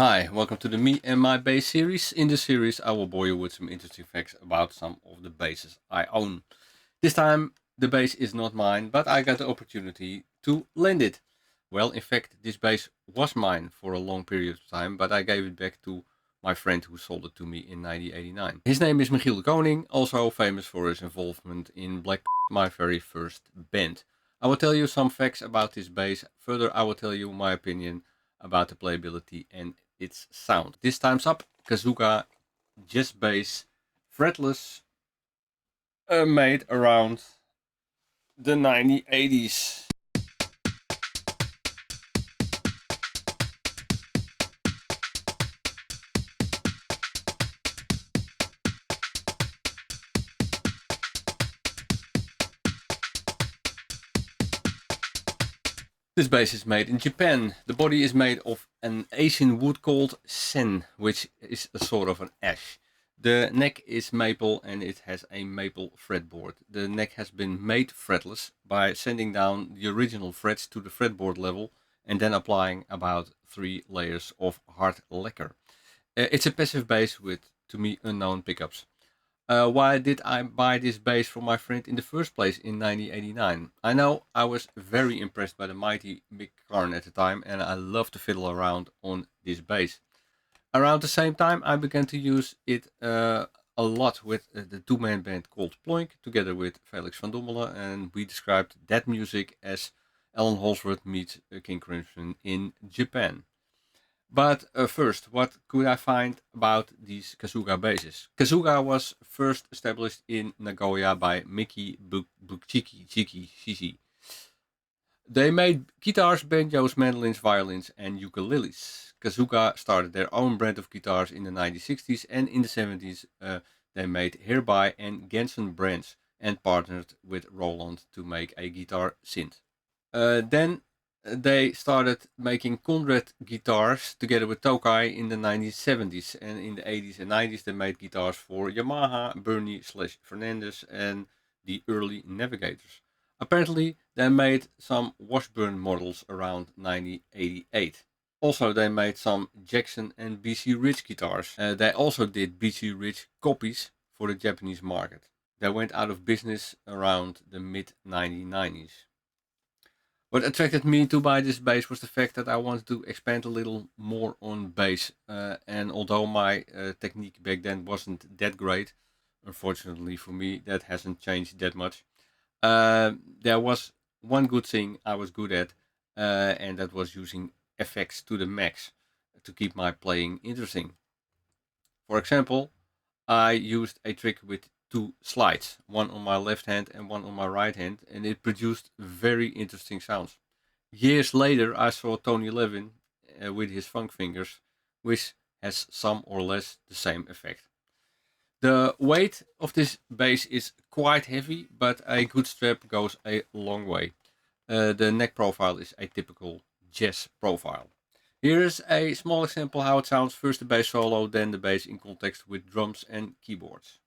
Hi, welcome to the Me and My Bass series. In this series, I will bore you with some interesting facts about some of the basses I own. This time, the bass is not mine, but I got the opportunity to lend it. Well, in fact, this bass was mine for a long period of time, but I gave it back to my friend who sold it to me in 1989. His name is Michiel de Koning, also famous for his involvement in Black, my very first band. I will tell you some facts about this bass. Further, I will tell you my opinion about the playability and its sound. This time's up. Kazuga Jazz Bass Fretless, made around the 1980s. This bass is made in Japan. The body is made of an Asian wood called sen, which is a sort of an ash. The neck is maple and it has a maple fretboard. The neck has been made fretless by sanding down the original frets to the fretboard level and then applying about 3 layers of hard lacquer. It's a passive bass with, to me, unknown pickups. Why did I buy this bass from my friend in the first place in 1989? I know I was very impressed by the mighty big Karn at the time and I loved to fiddle around on this bass. Around the same time, I began to use it a lot with the two-man band called Ploink, together with Felix van Dommelen, and we described that music as Alan Holsworth meets King Crimson in Japan. But first, what could I find about these Kazuga basses? Kazuga was first established in Nagoya by Miki Bukchiki Chiki Shishi. They made guitars, banjos, mandolins, violins, and ukuleles. Kazuga started their own brand of guitars in the 1960s, and in the 70s they made Herby and Genson brands and partnered with Roland to make a guitar synth. Then they started making Conrad guitars together with Tokai in the 1970s, and in the 80s and 90s they made guitars for Yamaha, Bernie slash Fernandez, and the early Navigators. Apparently, they made some Washburn models around 1988. Also, they made some Jackson and BC Rich guitars. They also did BC Rich copies for the Japanese market. They went out of business around the mid 1990s. What attracted me to buy this bass was the fact that I wanted to expand a little more on bass. And although my technique back then wasn't that great, unfortunately for me, that hasn't changed that much. There was one good thing I was good at, and that was using effects to the max to keep my playing interesting. For example, I used a trick with two slides, one on my left hand and one on my right hand, and it produced very interesting sounds. Years later, I saw Tony Levin with his funk fingers, which has some or less the same effect. The weight of this bass is quite heavy, but a good strap goes a long way. The neck profile is a typical jazz profile. Here is a small example how it sounds: first the bass solo, then the bass in context with drums and keyboards.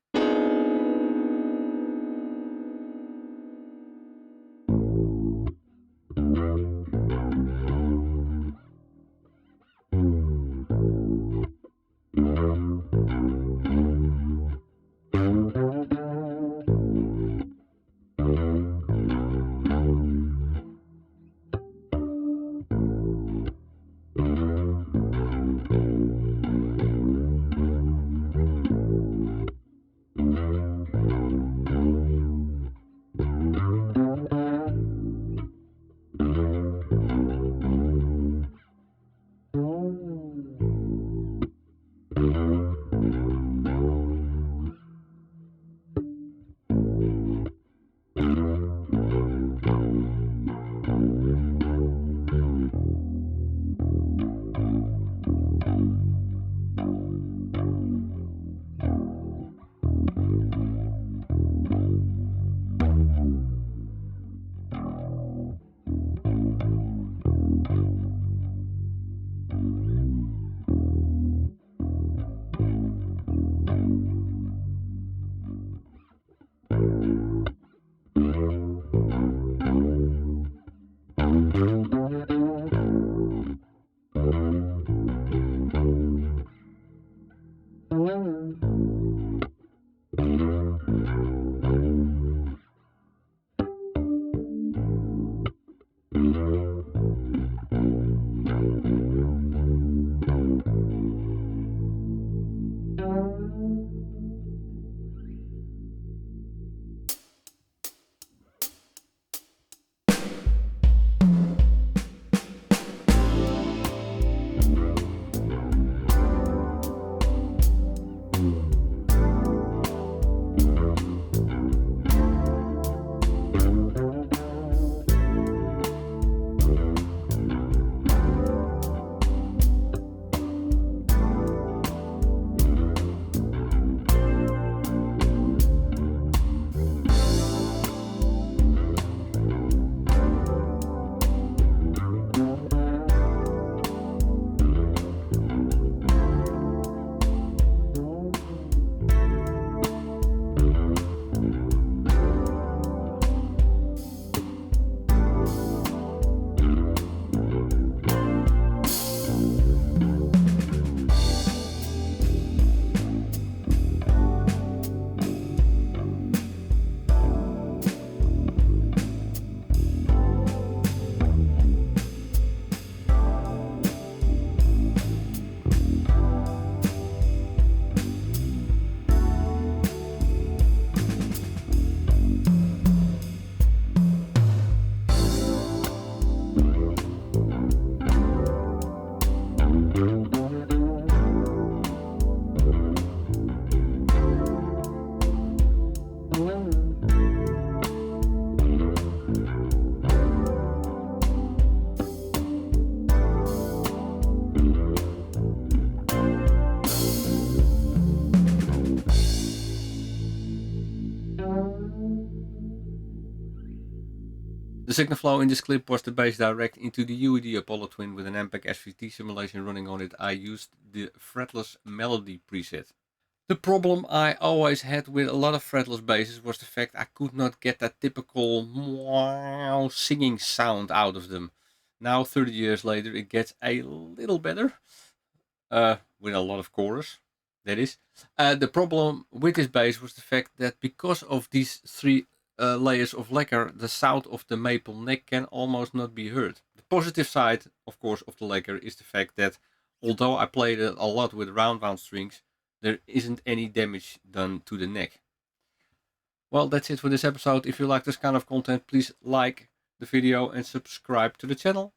The signal flow in this clip was the bass direct into the UED Apollo Twin with an MPEG SVT simulation running on it. I used the Fretless melody preset. The problem I always had with a lot of fretless basses was the fact I could not get that typical wow singing sound out of them. Now 30 years later it gets a little better, with a lot of chorus, that is. The problem with this bass was the fact that because of these three layers of lacquer, the sound of the maple neck can almost not be heard. The positive side, of course, of the lacquer is the fact that although I played it a lot with round wound strings, there isn't any damage done to the neck. Well, that's it for this episode. If you like this kind of content, please like the video and subscribe to the channel.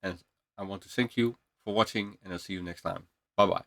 And I want to thank you for watching, and I'll see you next time. Bye bye.